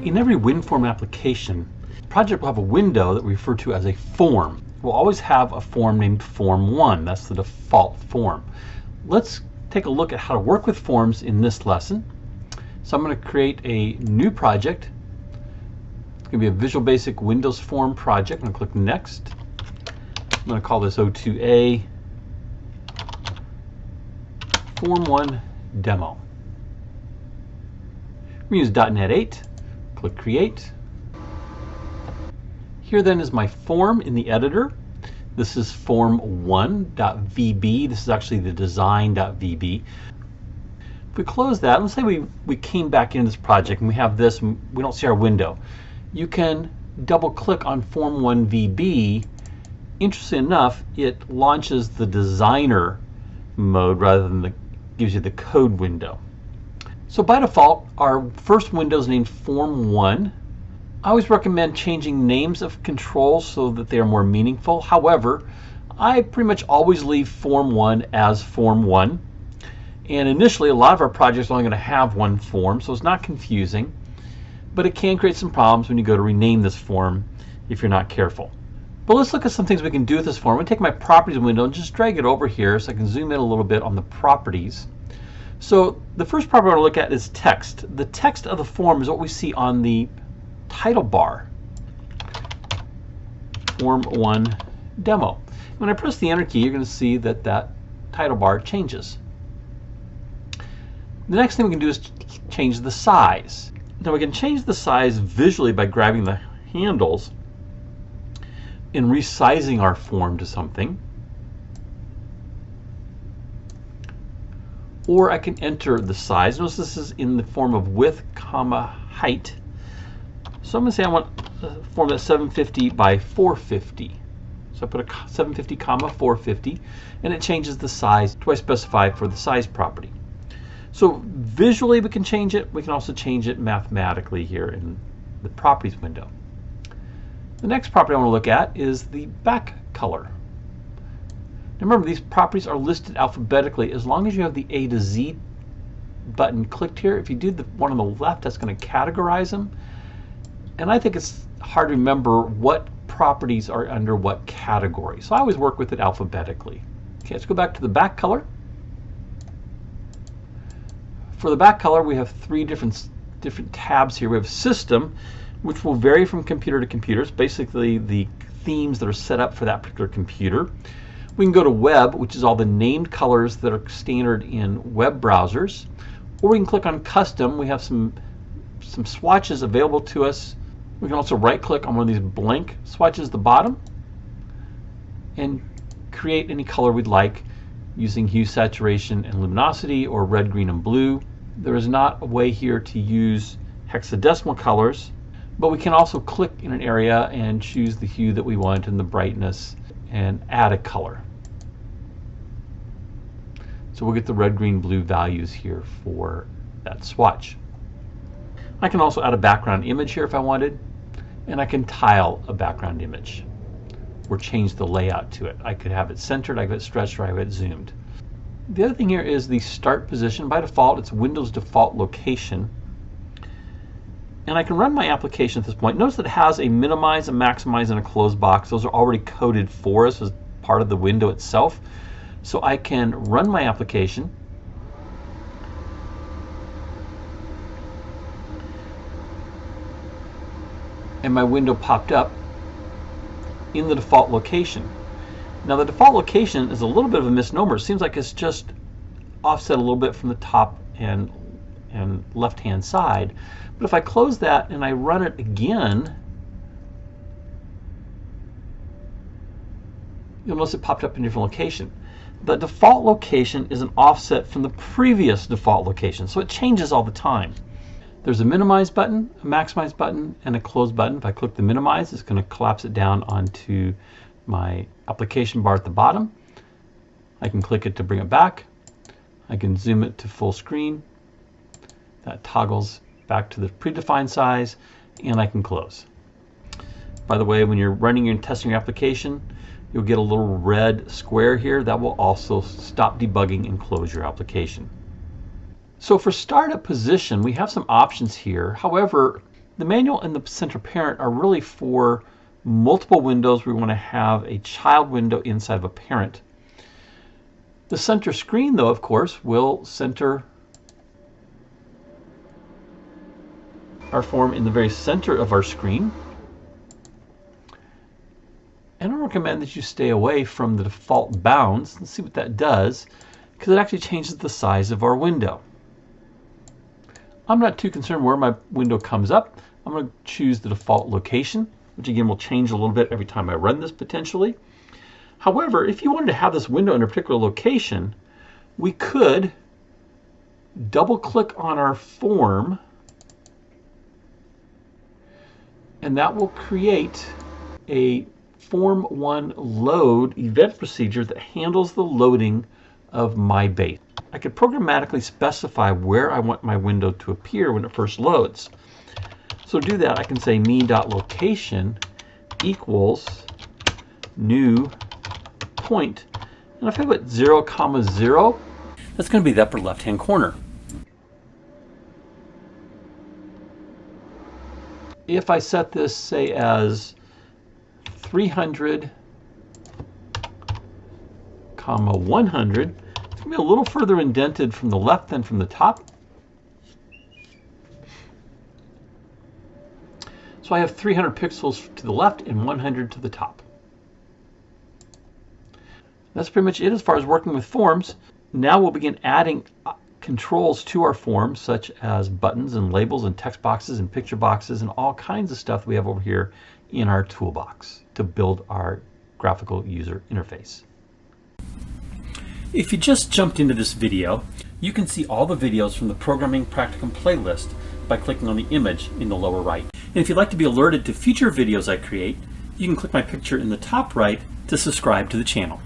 In every WinForm application, the project will have a window that we refer to as a form. We'll always have a form named Form1. That's the default form. Let's take a look at how to work with forms in this lesson. So I'm going to create a new project. It's going to be a Visual Basic Windows Form project. I'm going to click Next. I'm going to call this O2A Form1 Demo. We use .NET 8. Click Create. Here then is my form in the editor. This is form1.vb. This is actually the design.vb. If we close that, let's say we came back into this project and we have this, and we don't see our window. You can double click on form1.vb. Interesting enough, it launches the designer mode rather than gives you the code window. So by default, our first window is named Form1. I always recommend changing names of controls so that they are more meaningful. However, I pretty much always leave Form1 as Form1. And initially, a lot of our projects are only going to have one form, so it's not confusing. But it can create some problems when you go to rename this form if you're not careful. But let's look at some things we can do with this form. I'm going to take my Properties window and just drag it over here so I can zoom in a little bit on the properties. So the first property I want to look at is text. The text of the form is what we see on the title bar. Form1 Demo. When I press the Enter key, you're going to see that that title bar changes. The next thing we can do is change the size. Now we can change the size visually by grabbing the handles and resizing our form to something. Or I can enter the size. Notice this is in the form of width, comma, height. So I'm going to say I want a form that's 750 by 450. So I put a 750, comma, 450, and it changes the size to what I specify for the size property. So visually we can change it. We can also change it mathematically here in the Properties window. The next property I want to look at is the BackColor. Now remember, these properties are listed alphabetically. As long as you have the A to Z button clicked here, if you do the one on the left, that's going to categorize them. And I think it's hard to remember what properties are under what category. So I always work with it alphabetically. Okay, let's go back to the BackColor. For the BackColor, we have three different tabs here. We have System, which will vary from computer to computer. It's basically the themes that are set up for that particular computer. We can go to Web, which is all the named colors that are standard in web browsers. Or we can click on Custom. We have some swatches available to us. We can also right-click on one of these blank swatches at the bottom and create any color we'd like using hue, saturation, and luminosity, or red, green, and blue. There is not a way here to use hexadecimal colors, but we can also click in an area and choose the hue that we want and the brightness and add a color. So we'll get the red, green, blue values here for that swatch. I can also add a background image here if I wanted, and I can tile a background image or change the layout to it. I could have it centered, I could have it stretched, or I could have it zoomed. The other thing here is the start position. By default, it's Windows default location. And I can run my application at this point. Notice that it has a minimize, a maximize, and a close box. Those are already coded for us as part of the window itself. So I can run my application. And my window popped up in the default location. Now the default location is a little bit of a misnomer. It seems like it's just offset a little bit from the top and left-hand side. But if I close that and I run it again, you'll notice it popped up in a different location. The default location is an offset from the previous default location, so it changes all the time. There's a minimize button, a maximize button, and a close button. If I click the minimize, it's going to collapse it down onto my application bar at the bottom. I can click it to bring it back. I can zoom it to full screen. That toggles back to the predefined size, and I can close. By the way, when you're running and testing your application, you'll get a little red square here. That will also stop debugging and close your application. So for startup position, we have some options here. However, The manual and the center parent are really for multiple windows. We want to have a child window inside of a parent. The center screen, though, of course, will center our form in the very center of our screen. And I recommend that you stay away from the default bounds. Let's see what that does, because it actually changes the size of our window. I'm not too concerned where my window comes up. I'm going to choose the default location, which again will change a little bit every time I run this potentially. However, if you wanted to have this window in a particular location, we could double click on our form, and that will create a Form1 load event procedure that handles the loading of my base. I could programmatically specify where I want my window to appear when it first loads. So to do that, I can say me.location equals new point. And if I put 0, 0, that's going to be the upper left-hand corner. If I set this, say, as 300, 100, it's going to be a little further indented from the left than from the top. So I have 300 pixels to the left and 100 to the top. That's pretty much it as far as working with forms. Now we'll begin adding controls to our forms, such as buttons and labels and text boxes and picture boxes and all kinds of stuff we have over here in our toolbox to build our graphical user interface. If you just jumped into this video, you can see all the videos from the Programming Practicum playlist by clicking on the image in the lower right. And if you'd like to be alerted to future videos I create, you can click my picture in the top right to subscribe to the channel.